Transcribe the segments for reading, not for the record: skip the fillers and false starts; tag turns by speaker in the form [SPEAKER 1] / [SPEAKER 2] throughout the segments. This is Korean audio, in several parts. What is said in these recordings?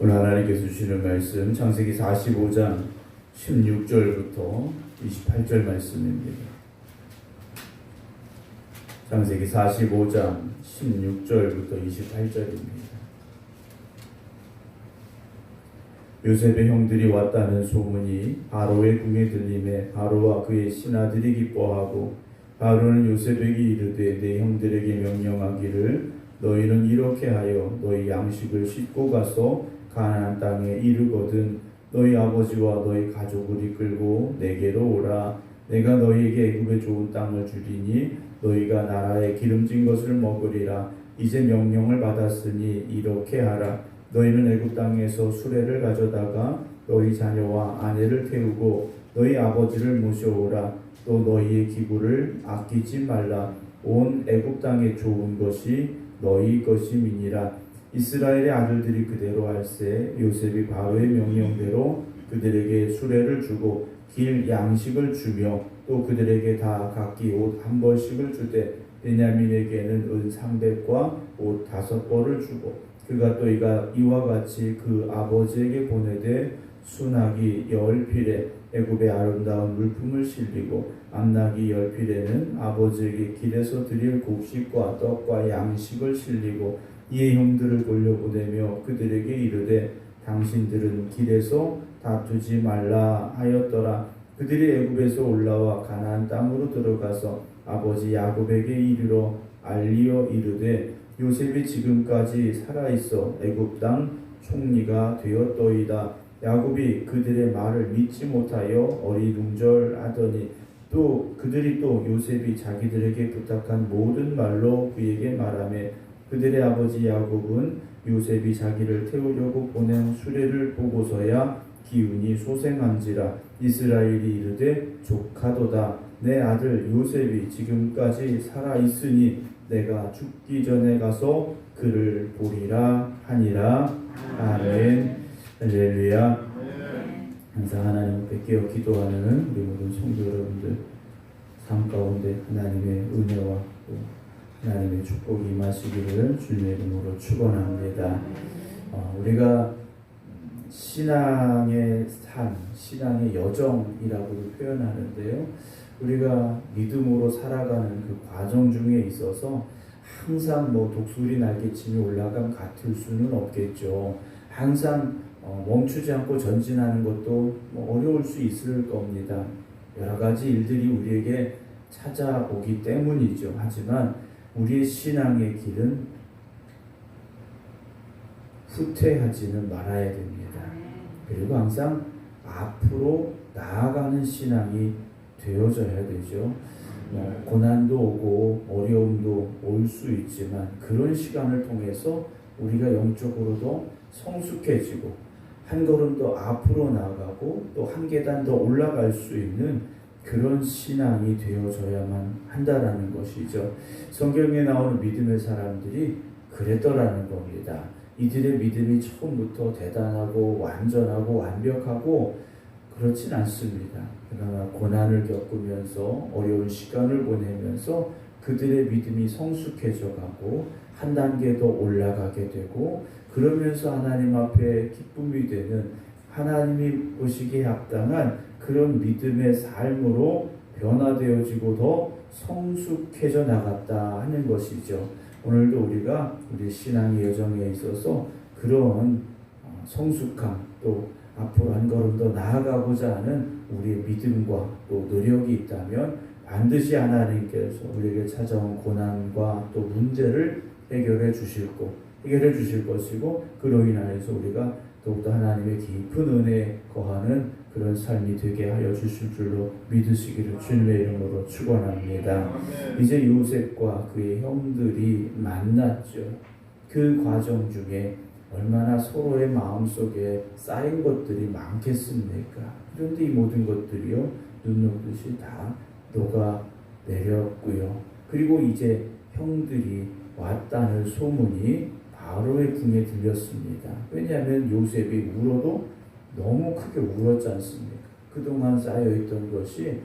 [SPEAKER 1] 오늘 하나님께서 주시는 말씀 창세기 45장 16절부터 28절 말씀입니다. 창세기 45장 16절부터 28절입니다. 요셉의 형들이 왔다는 소문이 바로의 궁에 들림에 바로와 그의 신하들이 기뻐하고 바로는 요셉에게 이르되 내 형들에게 명령하기를 너희는 이렇게 하여 너희 양식을 싣고 가서 가나안 땅에 이르거든 너희 아버지와 너희 가족을 이끌고 내게로 오라. 내가 너희에게 애굽의 좋은 땅을 주리니 너희가 나라의 기름진 것을 먹으리라. 이제 명령을 받았으니 이렇게 하라. 너희는 애굽 땅에서 수레를 가져다가 너희 자녀와 아내를 태우고 너희 아버지를 모셔오라. 또 너희의 기부를 아끼지 말라. 온 애굽 땅에 좋은 것이 너희 것임이니라. 이스라엘의 아들들이 그대로 할세. 요셉이 바로의 명령대로 그들에게 수레를 주고 길 양식을 주며 또 그들에게 다 각기 옷 한 벌씩을 주되 베냐민에게는 은 300과 옷 5벌을 주고 그가 또 이와 같이 그 아버지에게 보내되 순하기 10필에 애굽의 아름다운 물품을 실리고 암나기 10필에는 아버지에게 길에서 드릴 곡식과 떡과 양식을 실리고 이에 형들을 돌려보내며 그들에게 이르되 당신들은 길에서 다투지 말라 하였더라. 그들이 애굽에서 올라와 가나안 땅으로 들어가서 아버지 야곱에게 이르러 알리어 이르되 요셉이 지금까지 살아있어 애굽 땅 총리가 되었더이다. 야곱이 그들의 말을 믿지 못하여 어리둥절하더니 또 그들이 또 요셉이 자기들에게 부탁한 모든 말로 그에게 말하며 그들의 아버지 야곱은 요셉이 자기를 태우려고 보낸 수레를 보고서야 기운이 소생한지라. 이스라엘이 이르되 조카도다. 내 아들 요셉이 지금까지 살아있으니 내가 죽기 전에 가서 그를 보리라 하니라. 아멘. 할렐루야. 항상 하나님 앞에 깨어 기도하는 우리 모든 성도 여러분들 삶 가운데 하나님의 은혜와 또 하나님의 축복이 임하시기를 주님의 이름으로 축원합니다. 우리가 신앙의 삶, 신앙의 여정이라고 표현하는데요. 우리가 믿음으로 살아가는 그 과정 중에 있어서 항상 독수리 날개침이 올라감 같을 수는 없겠죠. 항상 멈추지 않고 전진하는 것도 어려울 수 있을 겁니다. 여러 가지 일들이 우리에게 찾아오기 때문이죠. 하지만 우리의 신앙의 길은 후퇴하지는 말아야 됩니다. 그리고 항상 앞으로 나아가는 신앙이 되어져야 되죠. 고난도 오고 어려움도 올 수 있지만 그런 시간을 통해서 우리가 영적으로도 성숙해지고 한 걸음 더 앞으로 나아가고 또 한 계단 더 올라갈 수 있는 그런 신앙이 되어져야만 한다라는 것이죠. 성경에 나오는 믿음의 사람들이 그랬더라는 겁니다. 이들의 믿음이 처음부터 대단하고 완전하고 완벽하고 그렇진 않습니다. 그러나 고난을 겪으면서 어려운 시간을 보내면서 그들의 믿음이 성숙해져 가고 한 단계 더 올라가게 되고 그러면서 하나님 앞에 기쁨이 되는 하나님이 보시기에 합당한 그런 믿음의 삶으로 변화되어지고 더 성숙해져 나갔다 하는 것이죠. 오늘도 우리가 우리 신앙의 여정에 있어서 그런 성숙함 또 앞으로 한 걸음 더 나아가고자 하는 우리의 믿음과 또 노력이 있다면 반드시 하나님께서 우리에게 찾아온 고난과 또 문제를 해결해 주실 것이고 그로 인하여서 우리가 더욱더 하나님의 깊은 은혜에 거하는 그런 삶이 되게 하여 주실 줄로 믿으시기를 주님의 이름으로 축원합니다. 이제 요셉과 그의 형들이 만났죠. 그 과정 중에 얼마나 서로의 마음속에 쌓인 것들이 많겠습니까? 그런데 이 모든 것들이요 눈 녹듯이 다 녹아내렸고요. 그리고 이제 형들이 왔다는 소문이 바로의 궁에 들렸습니다. 왜냐하면 요셉이 울어도 너무 크게 울었지 않습니까? 그동안 쌓여있던 것이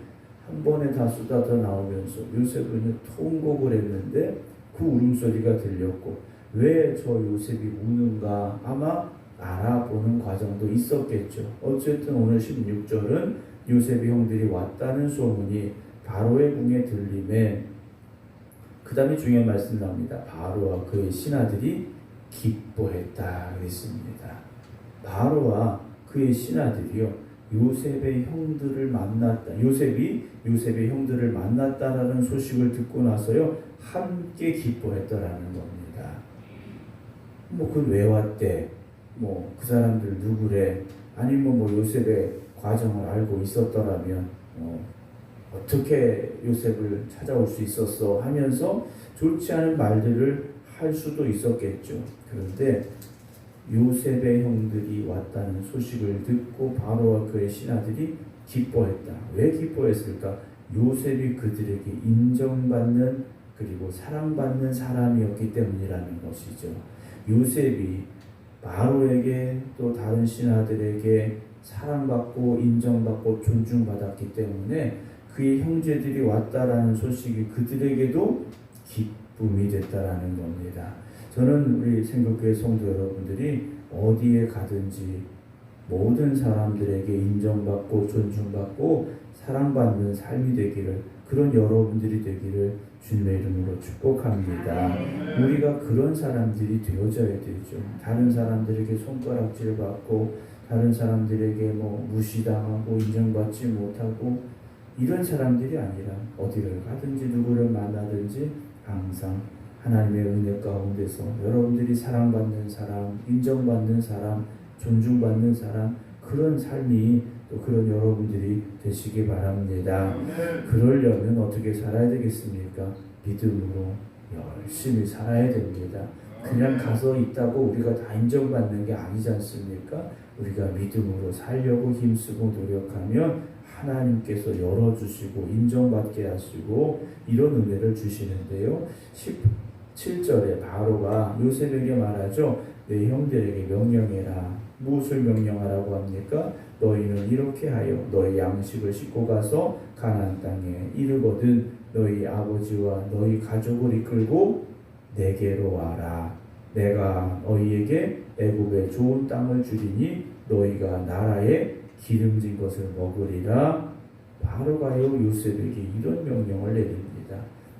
[SPEAKER 1] 한 번에 다 쏟아져 나오면서 요셉은 통곡을 했는데 그 울음소리가 들렸고 왜 저 요셉이 우는가? 아마 알아보는 과정도 있었겠죠. 어쨌든 오늘 16절은 요셉의 형들이 왔다는 소문이 바로의 궁에 들림에 그 다음에 중요한 말씀 나옵니다. 바로와 그의 신하들이 기뻐했다 그랬습니다. 바로와 그의 신하들이요 요셉의 형들을 만났다. 요셉이 요셉의 형들을 만났다라는 소식을 듣고 나서요 함께 기뻐했다라는 겁니다. 뭐 그 왜 왔대? 뭐 그 사람들 누구래? 아니면 뭐 요셉의 과정을 알고 있었더라면 어떻게 요셉을 찾아올 수 있었어? 하면서 좋지 않은 말들을 할 수도 있었겠죠. 그런데 요셉의 형들이 왔다는 소식을 듣고 바로와 그의 신하들이 기뻐했다. 왜 기뻐했을까? 요셉이 그들에게 인정받는 그리고 사랑받는 사람이었기 때문이라는 것이죠. 요셉이 바로에게 또 다른 신하들에게 사랑받고 인정받고 존중받았기 때문에 그의 형제들이 왔다라는 소식이 그들에게도 기쁨이 됐다라는 겁니다. 저는 우리 생각교회 성도 여러분들이 어디에 가든지 모든 사람들에게 인정받고 존중받고 사랑받는 삶이 되기를 그런 여러분들이 되기를 주님의 이름으로 축복합니다. 우리가 그런 사람들이 되어져야 되죠. 다른 사람들에게 손가락질 받고 다른 사람들에게 뭐 무시당하고 인정받지 못하고 이런 사람들이 아니라 어디를 가든지 누구를 만나든지 항상 하나님의 은혜 가운데서 여러분들이 사랑받는 사람, 인정받는 사람, 존중받는 사람 그런 삶이 또 그런 여러분들이 되시기 바랍니다. 그러려면 어떻게 살아야 되겠습니까? 믿음으로 열심히 살아야 됩니다. 그냥 가서 있다고 우리가 다 인정받는 게 아니지 않습니까? 우리가 믿음으로 살려고 힘쓰고 노력하면 하나님께서 열어주시고 인정받게 하시고 이런 은혜를 주시는데요. 17절에 바로가 요셉에게 말하죠. 내 형들에게 명령해라. 무엇을 명령하라고 합니까? 너희는 이렇게 하여 너희 양식을 싣고 가서 가나안 땅에 이르거든 너희 아버지와 너희 가족을 이끌고 내게로 와라. 내가 너희에게 애굽의 좋은 땅을 주리니 너희가 나라에 기름진 것을 먹으리라. 바로가요 요셉에게 이런 명령을 내립니다.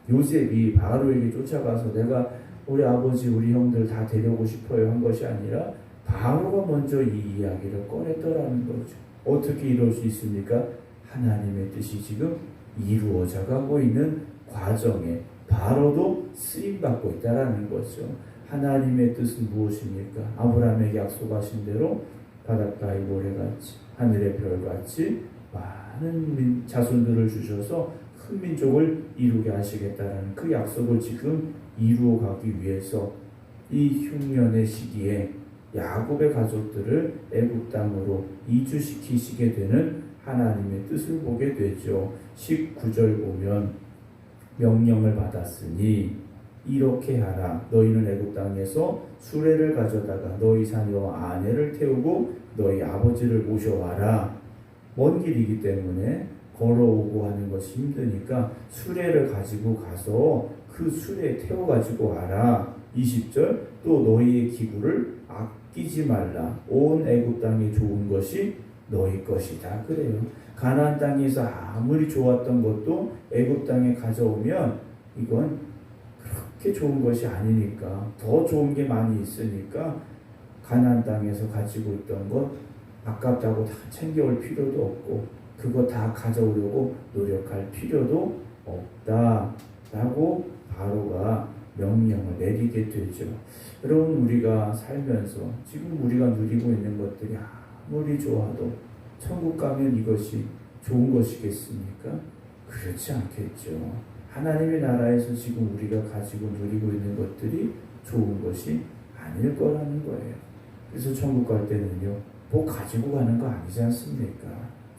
[SPEAKER 1] 요셉이 바로에게 쫓아가서 내가 우리 아버지 우리 형들 다 데려오고 싶어요 한 것이 아니라 바로가 먼저 이 이야기를 꺼냈더라는 거죠. 어떻게 이럴 수 있습니까? 하나님의 뜻이 지금 이루어져 가고 있는 과정에 바로도 쓰임받고 있다라는 거죠. 하나님의 뜻은 무엇입니까? 아브라함에게 약속하신 대로 바닷가의 모래같이 하늘의 별같이 많은 자손들을 주셔서 큰 민족을 이루게 하시겠다라는 그 약속을 지금 이루어 가기 위해서 이 흉년의 시기에 야곱의 가족들을 애굽 땅으로 이주시키시게 되는 하나님의 뜻을 보게 되죠. 19절 보면 명령을 받았으니 이렇게 하라. 너희는 애굽 땅에서 수레를 가져다가 너희 자녀와 아내를 태우고 너희 아버지를 모셔와라. 먼 길이기 때문에 걸어오고 하는 것이 힘드니까 수레를 가지고 가서 그 수레에 태워가지고 와라. 20절 또 너희의 기구를 아끼지 말라. 온 애굽 땅이 좋은 것이 너희 것이다. 그래요. 가나안 땅에서 아무리 좋았던 것도 애굽 땅에 가져오면 이건 그렇게 좋은 것이 아니니까 더 좋은 게 많이 있으니까 가나안 땅에서 가지고 있던 것 아깝다고 다 챙겨올 필요도 없고 그거 다 가져오려고 노력할 필요도 없다라고 바로가 명령을 내리게 되죠. 여러분 우리가 살면서 지금 우리가 누리고 있는 것들이 아무리 좋아도 천국 가면 이것이 좋은 것이겠습니까? 그렇지 않겠죠. 하나님의 나라에서 지금 우리가 가지고 누리고 있는 것들이 좋은 것이 아닐 거라는 거예요. 그래서 천국 갈 때는요, 뭐 가지고 가는 거 아니지 않습니까?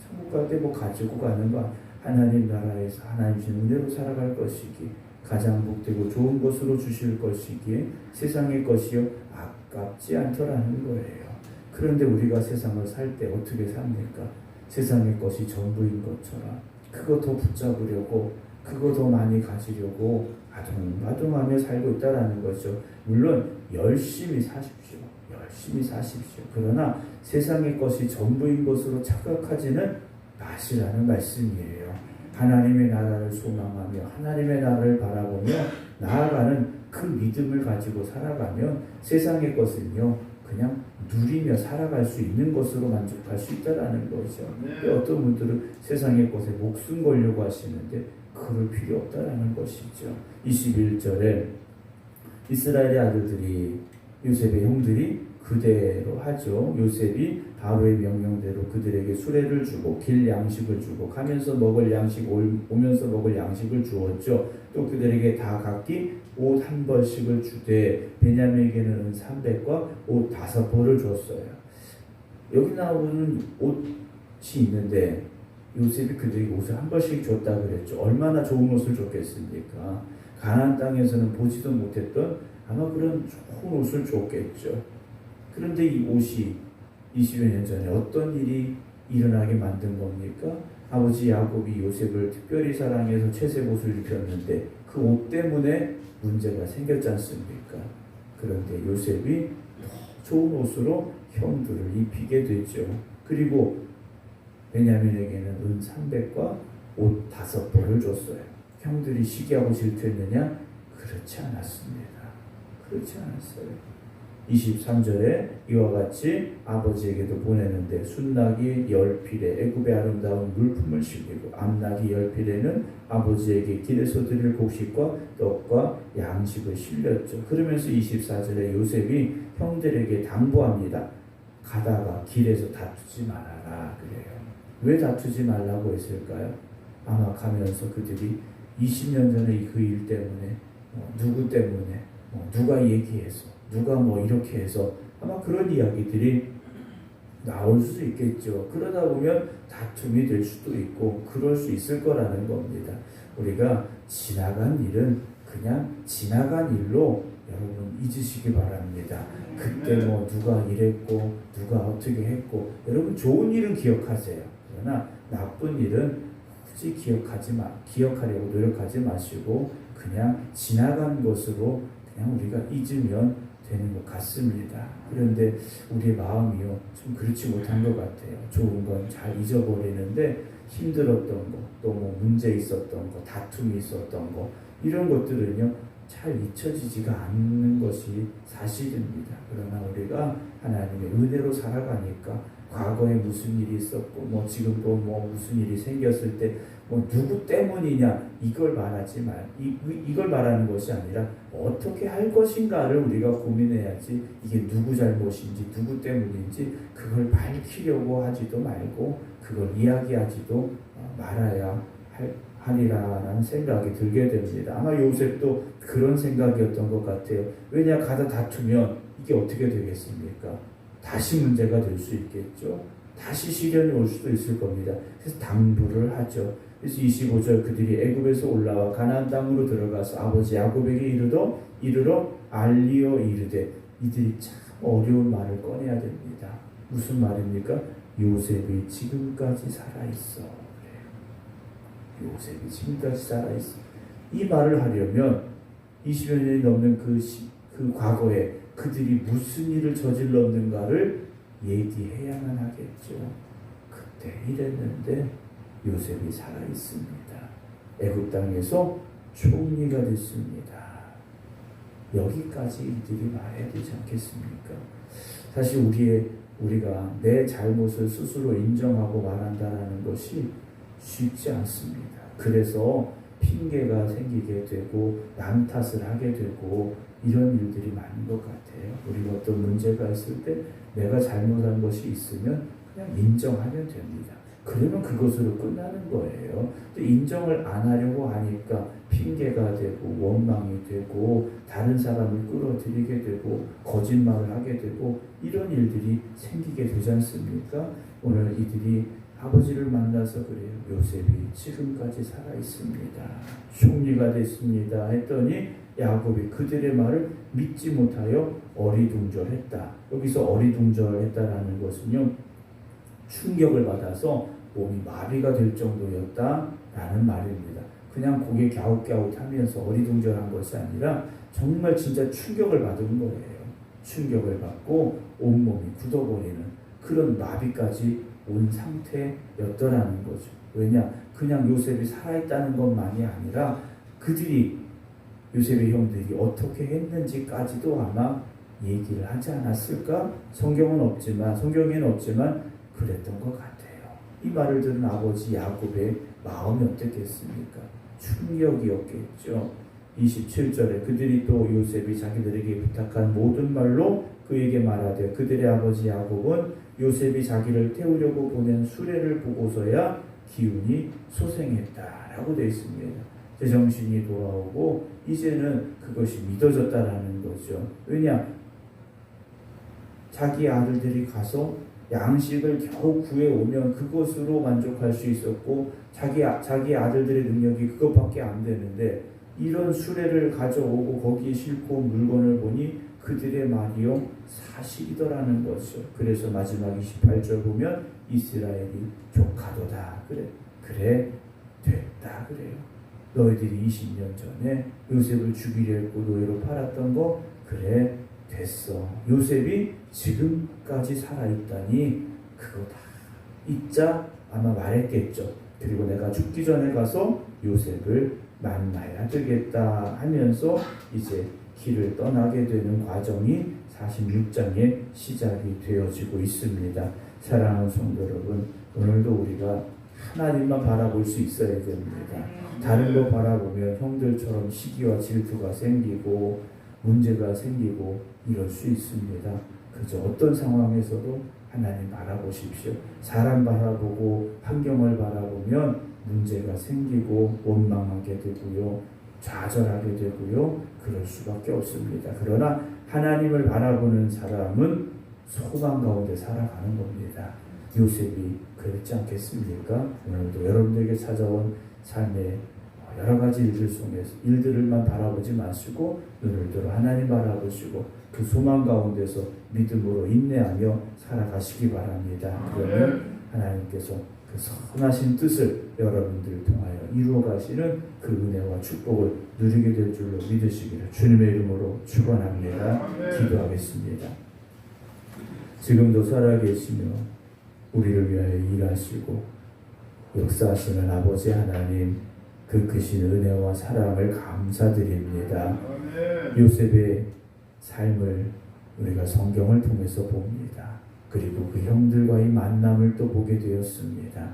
[SPEAKER 1] 천국 갈 때 뭐 가지고 가는 거 하나님 나라에서 하나님 주신 은혜로 살아갈 것이기 가장 복되고 좋은 것으로 주실 것이기에 세상의 것이요 아깝지 않더라는 거예요. 그런데 우리가 세상을 살 때 어떻게 삽니까? 세상의 것이 전부인 것처럼 그거 더 붙잡으려고 그거 더 많이 가지려고 아둥바둥하며 살고 있다라는 거죠. 물론 열심히 사십시오. 열심히 사십시오. 그러나 세상의 것이 전부인 것으로 착각하지는 마시라는 말씀이에요. 하나님의 나라를 소망하며 하나님의 나라를 바라보며 나아가는 그 믿음을 가지고 살아가면 세상의 것은요 그냥 누리며 살아갈 수 있는 것으로 만족할 수 있다라는 거죠. 네. 어떤 분들은 세상의 것에 목숨 걸려고 하시는데 그럴 필요 없다라는 것이죠. 21절에 이스라엘의 아들들이 요셉의 형들이 그대로 하죠. 요셉이 바로의 명령대로 그들에게 수레를 주고 길 양식을 주고 가면서 먹을 양식 오면서 먹을 양식을 주었죠. 또 그들에게 다 각기 옷 한 벌씩을 주되 베냐민에게는 300과 옷 5벌을 줬어요. 여기 나오는 옷이 있는데 요셉이 그들에게 옷을 한 벌씩 줬다 그랬죠. 얼마나 좋은 옷을 줬겠습니까? 가나안 땅에서는 보지도 못했던 아마 그런 좋은 옷을 줬겠죠. 그런데 이 옷이 20여 년 전에 어떤 일이 일어나게 만든 겁니까? 아버지 야곱이 요셉을 특별히 사랑해서 채색 옷을 입혔는데 그 옷 때문에 문제가 생겼지 않습니까? 그런데 요셉이 좋은 옷으로 형들을 입히게 됐죠. 그리고 베냐민에게는 은 300과 옷 5벌을 줬어요. 형들이 시기하고 질투했느냐? 그렇지 않았습니다. 그렇지 않았어요. 23절에 이와 같이 아버지에게도 보내는데 순낙이 10필에 애굽의 아름다운 물품을 실리고 암낙이 10필에는 아버지에게 길에서 드릴 곡식과 떡과 양식을 실렸죠. 그러면서 24절에 요셉이 형들에게 당부합니다. 가다가 길에서 다투지 말아라 그래요. 왜 다투지 말라고 했을까요? 아마 가면서 그들이 20년 전에 그 일 때문에 누구 때문에 누가 얘기해서 누가 이렇게 해서 아마 그런 이야기들이 나올 수 있겠죠. 그러다 보면 다툼이 될 수도 있고 그럴 수 있을 거라는 겁니다. 우리가 지나간 일은 그냥 지나간 일로 여러분 잊으시기 바랍니다. 그때 누가 이랬고 누가 어떻게 했고 좋은 일은 기억하세요. 그러나 나쁜 일은 굳이 기억하려고 노력하지 마시고 그냥 지나간 것으로 그냥 우리가 잊으면 되는 것 같습니다. 그런데 우리의 마음이요 좀 그렇지 못한 것 같아요. 좋은 건 잘 잊어버리는데 힘들었던 거, 또 문제 있었던 거, 다툼이 있었던 거 이런 것들은요 잘 잊혀지지가 않는 것이 사실입니다. 그러나 우리가 하나님의 은혜로 살아가니까 과거에 무슨 일이 있었고 지금도 무슨 일이 생겼을 때 누구 때문이냐 이걸 이걸 말하는 것이 아니라 어떻게 할 것인가를 우리가 고민해야지 이게 누구 잘못인지 누구 때문인지 그걸 밝히려고 하지도 말고 그걸 이야기하지도 말아야 하리라는 생각이 들게 됩니다. 아마 요셉도 그런 생각이었던 것 같아요. 왜냐 가다 다투면 이게 어떻게 되겠습니까? 다시 문제가 될 수 있겠죠. 다시 시련이 올 수도 있을 겁니다. 그래서 당부를 하죠. 그래서 25절 그들이 애굽에서 올라와 가나안 땅으로 들어가서 아버지 야곱에게 이르러 알리어 이르되 이들이 참 어려운 말을 꺼내야 됩니다. 무슨 말입니까? 요셉이 지금까지 살아있어. 요셉이 지금까지 살아있어. 이 말을 하려면 20여 년이 넘는 그 과거에 그들이 무슨 일을 저질렀는가를 얘기해야만 하겠죠. 그때 이랬는데 요셉이 살아있습니다. 애굽 땅에서 총리가 됐습니다. 여기까지 이들이 말해야 되지 않겠습니까? 사실 우리가 내 잘못을 스스로 인정하고 말한다는 것이 쉽지 않습니다. 그래서 핑계가 생기게 되고 남 탓을 하게 되고 이런 일들이 많은 것 같아요. 우리가 어떤 문제가 있을 때 내가 잘못한 것이 있으면 그냥 인정하면 됩니다. 그러면 그것으로 끝나는 거예요. 또 인정을 안 하려고 하니까 핑계가 되고 원망이 되고 다른 사람을 끌어들이게 되고 거짓말을 하게 되고 이런 일들이 생기게 되지 않습니까? 오늘 이들이 아버지를 만나서 그래요. 요셉이 지금까지 살아있습니다. 총리가 됐습니다. 했더니 야곱이 그들의 말을 믿지 못하여 어리둥절했다. 여기서 어리둥절했다라는 것은요. 충격을 받아서 몸이 마비가 될 정도였다라는 말입니다. 그냥 고개 갸웃갸웃하면서 어리둥절한 것이 아니라 정말 진짜 충격을 받은 거예요. 충격을 받고 온몸이 굳어버리는 그런 마비까지 온 상태였더라는 거죠. 왜냐? 그냥 요셉이 살아있다는 것만이 아니라 그들이 요셉의 형들이 어떻게 했는지까지도 아마 얘기를 하지 않았을까? 성경에는 없지만 그랬던 것 같아요. 이 말을 들은 아버지 야곱의 마음이 어땠겠습니까? 충격이었겠죠. 27절에 그들이 또 요셉이 자기들에게 부탁한 모든 말로 그에게 말하되 그들의 아버지 야곱은 요셉이 자기를 태우려고 보낸 수레를 보고서야 기운이 소생했다라고 되어 있습니다. 제정신이 돌아오고 이제는 그것이 믿어졌다라는 거죠. 왜냐? 자기 아들들이 가서 양식을 겨우 구해오면 그것으로 만족할 수 있었고 자기 아들들의 능력이 그것밖에 안 되는데 이런 수레를 가져오고 거기에 싣고 온 물건을 보니 그들의 말이요 사실이더라는 거죠. 그래서 마지막 28절 보면 이스라엘이 조카도다. 그래 됐다 그래요. 너희들이 20년 전에 요셉을 죽이려 했고 노예로 팔았던 거 그래 됐어. 요셉이 지금까지 살아있다니 그거다. 이자 아마 말했겠죠. 그리고 내가 죽기 전에 가서 요셉을 만나야 되겠다 하면서 이제 길을 떠나게 되는 과정이 46장의 시작이 되어지고 있습니다. 사랑하는 성도 여러분, 오늘도 우리가 하나님만 바라볼 수 있어야 됩니다. 다른 거 바라보면 형들처럼 시기와 질투가 생기고 문제가 생기고 이럴 수 있습니다. 그저 어떤 상황에서도 하나님 바라보십시오. 사람 바라보고 환경을 바라보면 문제가 생기고 원망하게 되고요. 좌절하게 되고요. 그럴 수밖에 없습니다. 그러나 하나님을 바라보는 사람은 소망 가운데 살아가는 겁니다. 요셉이 그랬지 않겠습니까? 오늘도 여러분들에게 찾아온 삶의 여러 가지 일들을만 바라보지 마시고 눈을 들어 하나님 바라보시고 그 소망 가운데서 믿음으로 인내하며 살아가시기 바랍니다. 그러면 하나님께서 그 선하신 뜻을 여러분들을 통하여 이루어 가시는 그 은혜와 축복을 누리게 될 줄로 믿으시기를 주님의 이름으로 축원합니다. 기도하겠습니다. 지금도 살아계시며 우리를 위하여 일하시고 역사하시는 아버지 하나님, 그 크신 은혜와 사랑을 감사드립니다. 요셉의 삶을 우리가 성경을 통해서 봅니다. 그리고 그 형들과의 만남을 또 보게 되었습니다.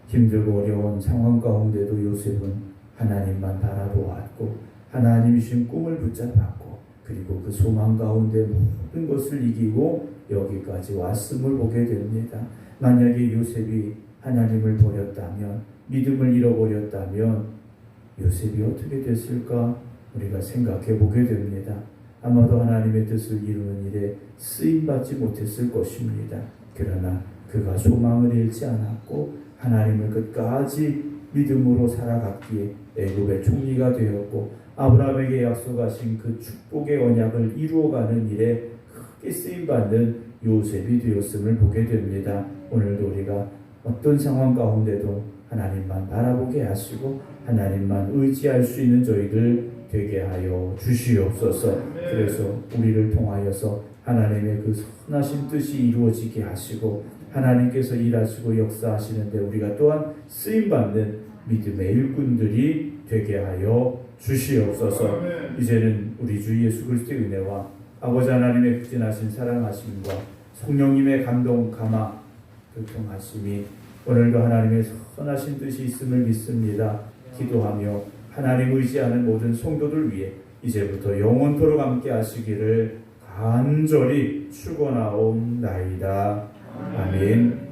[SPEAKER 1] 힘들고 어려운 상황 가운데도 요셉은 하나님만 바라보았고 하나님이신 꿈을 붙잡았고 그리고 그 소망 가운데 모든 것을 이기고 여기까지 왔음을 보게 됩니다. 만약에 요셉이 하나님을 버렸다면, 믿음을 잃어버렸다면 요셉이 어떻게 됐을까 우리가 생각해 보게 됩니다. 아마도 하나님의 뜻을 이루는 일에 쓰임받지 못했을 것입니다. 그러나 그가 소망을 잃지 않았고 하나님을 끝까지 믿음으로 살아갔기에 애굽의 총리가 되었고 아브라함에게 약속하신 그 축복의 언약을 이루어가는 일에 크게 쓰임받는 요셉이 되었음을 보게 됩니다. 오늘도 우리가 어떤 상황 가운데도 하나님만 바라보게 하시고 하나님만 의지할 수 있는 저희들 되게 하여 주시옵소서. 그래서 우리를 통하여서 하나님의 그 선하신 뜻이 이루어지게 하시고 하나님께서 일하시고 역사하시는데 우리가 또한 쓰임받는 믿음의 일꾼들이 되게 하여 주시옵소서. 이제는 우리 주 예수 그리스도의 은혜와 아버지 하나님의 극진하신 사랑하심과 성령님의 감동 감화 교통하심이 오늘도 하나님의 선하신 뜻이 있음을 믿습니다. 기도하며 하나님 의지하는 모든 성도들 위해 이제부터 영원토록 함께 하시기를 간절히 축원하옵나이다. 아멘.